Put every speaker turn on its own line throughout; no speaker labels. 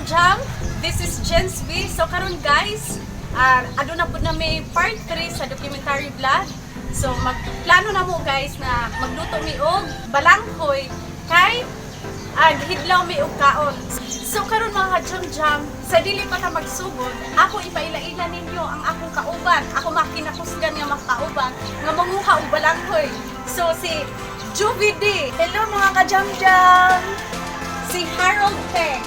jam. This is Jens B. So karon guys, aduna pud na may part 3 sa documentary vlog. So magplano na mo guys na magluto mi og balanghoy kay hidlaw mi og kaon. So karon mga jam-jam, sa dili pa ta magsugod, ako ipaila-ila ninyo ang akong kauban. Ako makinakusgan nga makauban nga manguha og balanghoy. So si Juvie D. Hello mga ka-jam-jam. Si Harold Peng.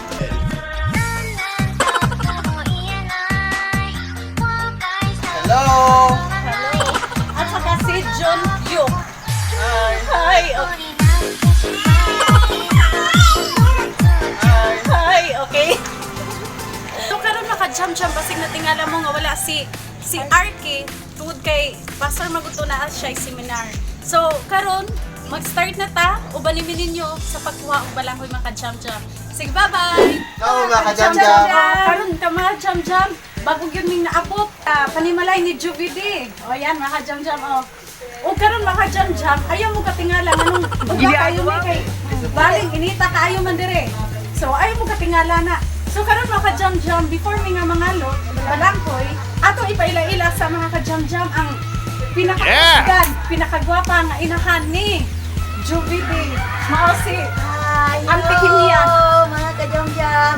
Hello!
Hello. At saka si John Yu.
Hi!
Hi, okay. Hi, okay. So karon naka-jam-jam basig natingala mo nga wala si Arky tungod kay Pastor Maguto na siya seminar. So karon mag-start na ta uban ni ninyo sa pagkuha og balanghoy mga ka-jam-jam. Sige, bye-bye.
Hello mga ka-jam-jam.
Karon ka mga jam-jam, bago yun ning naabot, panimalay ni Juvie D. O yan mga ka-jam-jam, o. O karon mga jam-jam, ayaw mo katingala anong uga kayo ni kay baling inita kaayo man dire. So ayaw mo katingala na. So karon mga ka-jam-jam, before mi nga mangalo, balanghoy, ato ipaila-ila sa mga ka-jam-jam ang pinakagwan, pinakagwapa nga inahan ni Juvie D. Mao si Auntie Kimia.
Mga ka-jam-jam.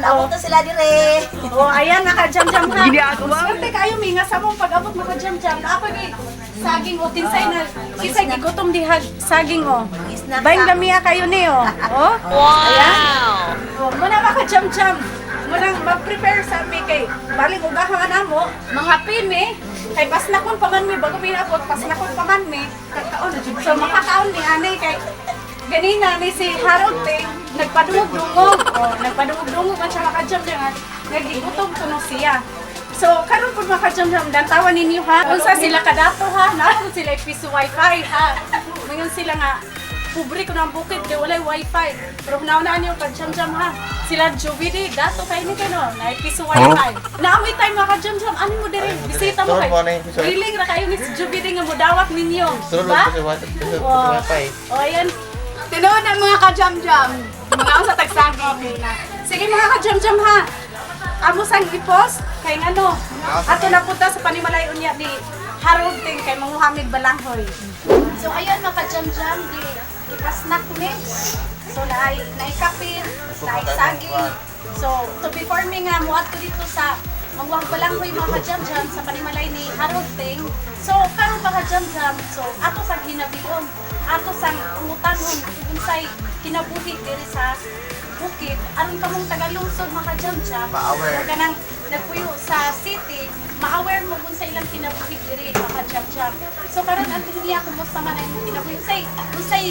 Naabot na sila dire.
Oh, ayan, naka-jam-jam ha. Swerte kayo, minga sa mong pag-abot naka-jam-jam. Naapag saging o tinsay na, kisay gigutom dihag saging o. Baing lamiya kayo ni o. Oh, ayan. Oh, muna maka-jam-jam. Munang mag-prepare sa mi kay baling ugahan na mo, mga pimi, kay paslakon pa man mi, bago pinapot, paslakon pa man mi, kakaon. So, makakaon ni anay kay ganina ni si Harold Peng, nagpadungog-dungog. O, nagpadungog-dungog at siya makajam-jam. Nagigutom kuno siya. So, karon po makajam-jam, dantawan ninyo ha. Unsa sila kadato ha, nato sila piso wifi ha. Ngayon sila nga, pobre ko ng bukid, kaya walay wifi. Pero naunaan niyo kajam-jam ha. Sila Juvie D, dato kayo ni kayo, na piso wifi. Naamoy tayo makajam-jam, ano mo dire, bisita mo kayo. Feeling ra kayo ni si Juvie D nga mudawat ninyo. Diba? O, ayan.
Tinuod ang mga ka-jam-jam. Mga sa tagsagi.
Okay na. Sige mga ka-jam-jam ha. Amo sang ipos kay ano. Ato na punta sa panimalayon niya ni Harold Peng kay manguhamig balanghoy. So ayan mga ka-jam-jam, di ipasnak mi. So naay kape, naay saging. So to before me nga muad ko dito sa manguhang balanghoy mga ka-jam-jam sa panimalay ni Harold Peng. So karon mga ka-jam-jam, so ato sang hinabion, ato sang pangutanon unsay kinabuhi diri sa bukid aron kamong tagalungsod mga ka-jam-jam.
Ma-aware.
O kanang nagpuyo sa city, ma-aware mo kung sa ilang kinabuhi diri mga ka-jam-jam. So karon ang niya kumusta man ang kinabuhi unsay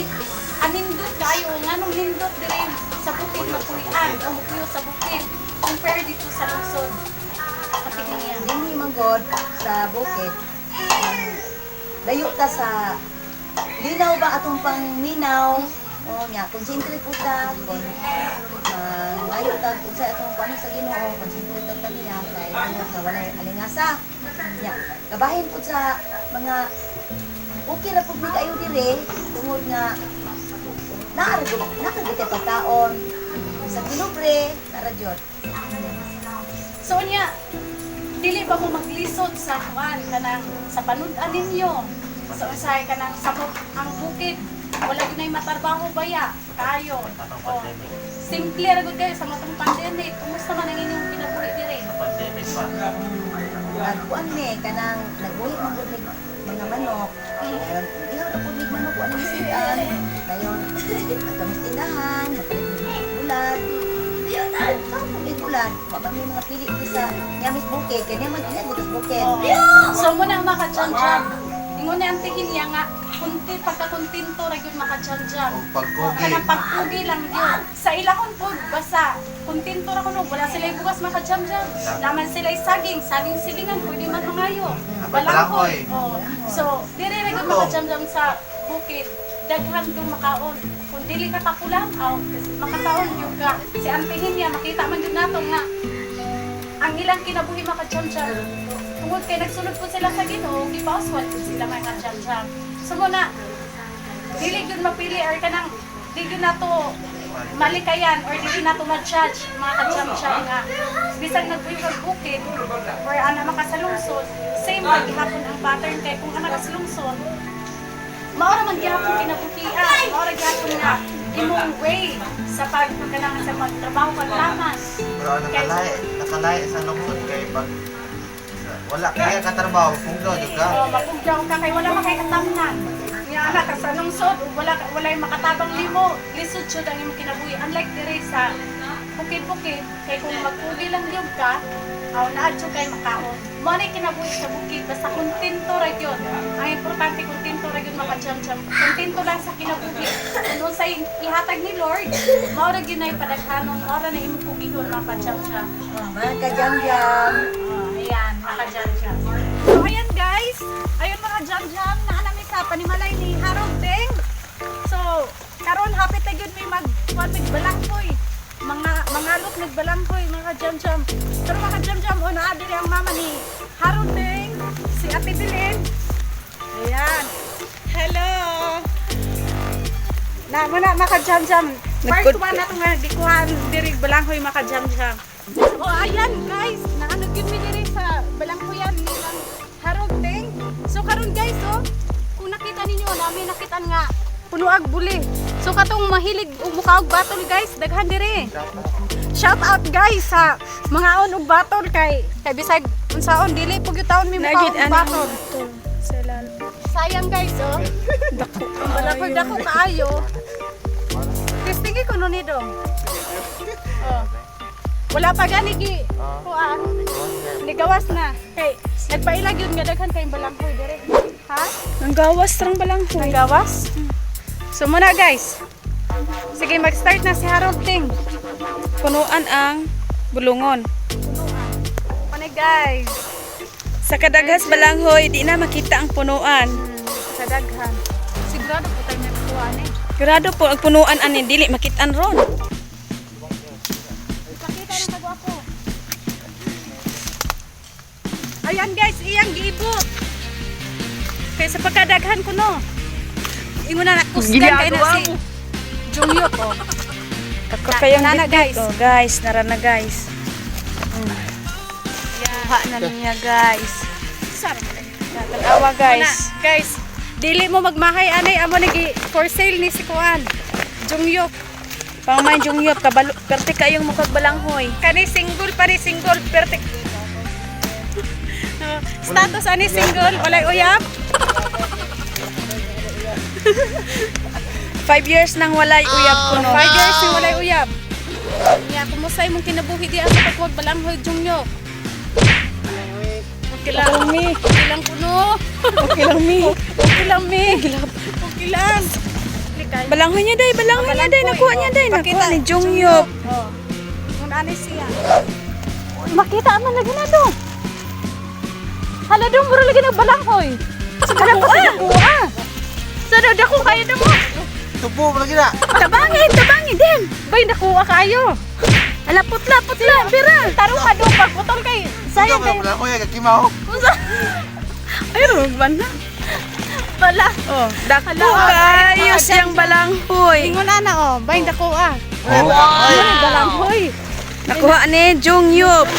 anindot kayo nganong nindot diri sa bukid mapuy-an o mapuyo sa bukid compare dito sa lungsod. Patingin niya.
Dini manggod sa bukid. Dayo ta sa linaw ba atong pangminaw. O nya, concentrate po ta kung ngayon ta kung sa atong paano sa Ginoo, concentrate ta niya kay ano nga wala alingasa. Nya, kabahin po sa mga okay ra pud mi kayo dire tungod nga naaragite pagkaon sa kilobre narajot.
So niya, dili ba mo maglisod sa kuan kanang sa panud-an ninyo. So usahay kanang sabot ang bukid. Wala ginay matarbaho baya kayo. O, simple ra gud kayo sa matong pandemic. Kumusta man ang inyong kinabuhi dire?
Nagkuan ni kanang nagbuhi man gud mig mga manok. Ayon, ihaw na pud mig manok ano misian. Dayon, kami tindahan, bulat. May bulan, may mga pili ko sa Yamis Bukid, kaya naman butas bukid.
So muna ang maka-jam-jam. Ingon ni Auntie Hinya nga, pagkakontinto ra gyud maka-jam-jam.
Pagkugi.
Kanang pagkugi lang yun. Sa ilahon po, basta kontinto ra kuno, wala sila bugas maka-jam-jam. Naman sila saging silingan, pwede man hangayo. Balanghoy. Oh. So, dire ra gyud maka-jam-jam sa bukid. daghan yung makaon. Kung dili ka tapulan, makakaon yung ka. Si Antihin niya, makita man yun nato nga. Ang ilang kinabuhi maka-jam-jam. Tungod kay nagsunod po sila sa Ginoo, gipauswal po sila mga jam-jam. So muna, dili yun mapili or kanang di yun nato malikayan or di yun nato ma-judge mga ka-jam-jam nga. Bisag nagpuyo kag bukid or ana makasalungsod, same lang gihapon ang pattern kay kung ana kasalungsod, maora man gihapon kinabuhian, maora gihapon nga imong way sa pagkanang sa magtrabaho kag lamas.
Pero nakalay sa lungsod kay pag wala kaya katrabaho, pugdaw jud ka.
Mapugdaw ka kay wala makay katamnan. Nga anak ka sa lungsod, wala yung makatabang limo, lisod siya ang imong kinabuhi. Unlike dire sa bukid-bukid, kay kung magpugi lang yun ka, naadyo kay makaon. Mo na kinabuhi sa bukid, basta kontento ra yun. Ang importante, kontento ra yun maka-jam-jam. Kontento lang sa kinabuhi. Kung sa ihatag ni Lord, maura yun na yung padaghanon, maura na imong pugihon maka-jam-jam.
Mga ka-jam-jam.
Ayan, maka-jam-jam. So ayan guys, ayun mga jam-jam, naanami sa panimalay ni Harold Deng. So, karon hapit na yun may balangkoy. Mga lot nagbalangkoy, mga jam-jam. Pero mga jam-jam, naadiri ang mama ni Harold Deng, si Ate Bilin. Ayan. Hello! Muna mga jam-jam. Part 1 na ito nga, gikuhan diri balangkoy mga jam-jam. O ayan guys, naano yun mi diri sa balangkoyan nilang Harold Deng. So karon guys, kung nakita ninyo, namin nakitaan nga puno ag buli. So katong mahilig umukaog batol guys, daghan diri. Shout out guys sa mga on og batol kay bisag unsaon dili pug taon mi mukaog batol. Sayang guys, dako. Dako kaayo. Testing ko no nido. Wala pa gani gi. Kuan. Nigawas na. Kay nagpailag yun nga daghan kay balanghoy dire. Ha?
Nang gawas rang balanghoy.
Nagawas? So muna guys. Sige, mag-start na si Harold Deng.
Punuan ang bulungon.
Pane guys.
Sa kadaghas balanghoy, di na makita ang punuan.
Sa daghan. Sigurado po tayo nagkuhan eh.
Grado po ang punuan ani dili makitaan ron.
Pakita ng kagwapo. Ayan guys, iyang giibot. Kaya sa pagkadaghan ko no. Ingon na nakusgan kay na si Jungyo ko.
Kakayang
Nana, guys.
guys. Guys, nara na guys. Kuha na niya guys.
Sarap.
Tanawa guys.
Guys, dili mo magmahay anay amo nigi for sale ni si Kuan. Jungyok.
Pangmay jungyop kabalo perti kayong mukag balanghoy.
Kani single pa ni single perfect. Status ani single, walay uyab.
5 years nang walay uyab ko no.
5 years ni walay uyab. Nya kumusay mong kinabuhi di asa pagwag balanghoy Jungyok. Okay lang mi. Okay lang kuno.
Okay lang mi.
Okay lang mi. Okay lang.
Balanghoy niya day, balanghoy niya day, nakuha niya day, nakuha ni Jungyop.
Oh. Kung ano siya. Makita man lagi na do. Hala dong bro lagi nagbalanghoy. Sa dako. Sa dako kayo na mo.
Tubo lagi na.
Tabangin din. Bay nakuha kayo. Ala putla, bira. Tarong ka do pagputol kay. Sayang kay.
Wala ko ya kakimaw.
Ay, rugban na.
Wala.
Oh, dako kayo siyang balanghoy.
Ingon ana bay nakuha.
Ay,
Balanghoy.
Nakuha ni Jungyop.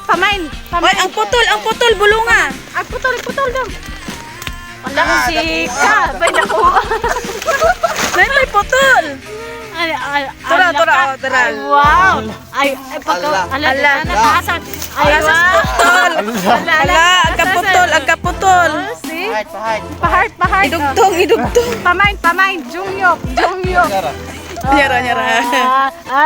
Pamain.
Oy, ang putol bulunga.
Putol dong. Wala ko si ka. Bay nakuha.
May putol. Tura.
Ay, wow. Ay, pagka, ala, nakaasan. Ay, wow.
Ala, ang kaputol.
See?
pahit.
Pahart.
Idugtong.
Pamain. Jungyok.
Nyara.
Ah,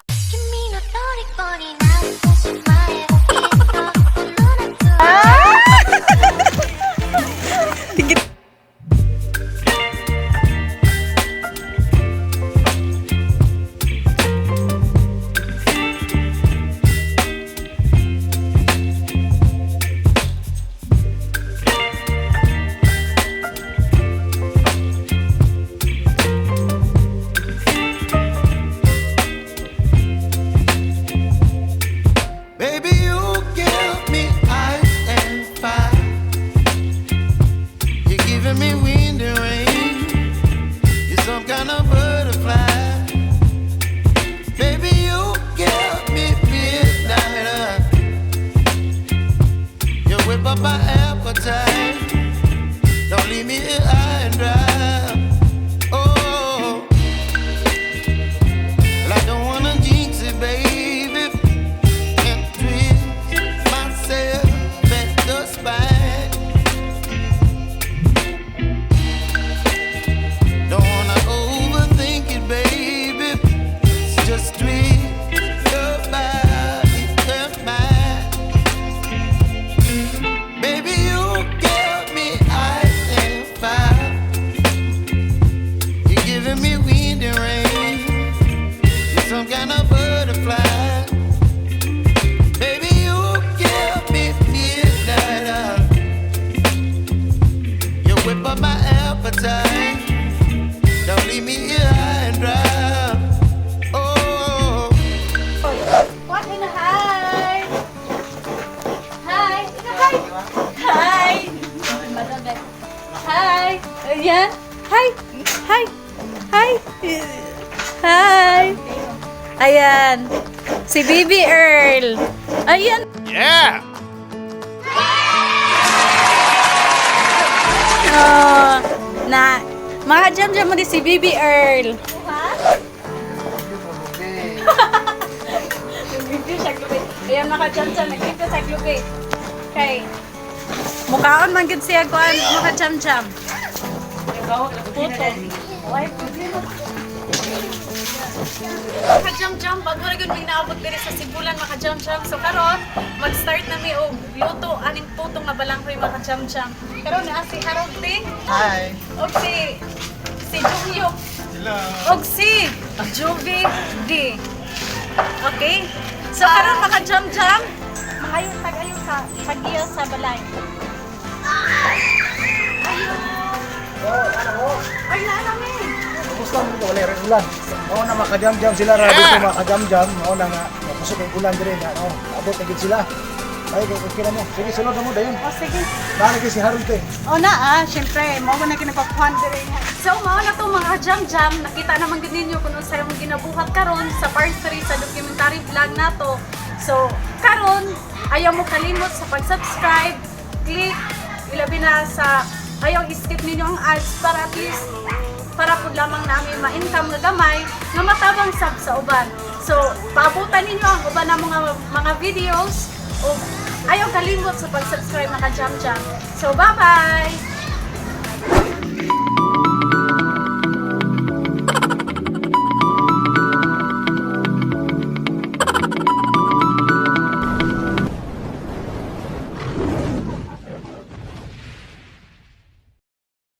fly. Baby, you give me midnight. You whip up my appetite. Don't leave me here high and dry. Oh, well, I don't wanna jinx it, baby, and twist myself at the spine. Don't wanna overthink it, baby. It's just twist your body and mine. Baby, you give me ice and fire. You're giving me wind and rain. You're some kind of butterfly. Baby, you give me midnight. You whip up my appetite. Don't leave me here high and dry. Oh.
What in a hi? Hi. Hi. Hi. Hi. Ayan. Hi. Hi. Hi. Hi. Ayan. Si Baby Earl. Ayan.
Yeah!
Oh, na mga jam-jam mo di si Baby Earl. Nag-review sa klubi. Ayan mga jam-jam, nag-review sa klubi. Okay. Mukhaon man gud siya kuan mga jam-jam. Puto. Mga jam-jam, bago na gud may naabot diri sa Sibulan mga jam-jam. So karon, mag-start na mi og luto aning putong nga balanghoy mga jam-jam. Karon na si Harold Ting.
Hi!
Og si Jungyok.
Hello!
Og si Juvie D. Okay? So karon mga jam-jam, mahayong tag-ayo sa pagiya sa balay. Ay, naalamin.
Gusto mo ko wala rin ulan. Mao na makajam-jam sila ra dito makajam-jam, mao na nga napusok ang ulan dire na abot na gid sila. Ay kay kila mo. Sige sunod na mo dayon.
O sige.
Dali kay si Harold te.
O na syempre, mao na kinapapuhan dire nga. So mao na to mga jam-jam, nakita naman gid ninyo kung unsa yung ginabuhat karon sa part 3 sa documentary vlog nato. So karon ayaw mo kalimot sa pag-subscribe, click ilabi na sa ayaw i-skip ninyo ang ads para at least para po lamang namin ma-income nga gamay nga matabang sab sa uban. So, paabutan ninyo ang uban ng mga videos o ayaw kalimot sa pag-subscribe mga jam-jam. So, bye-bye!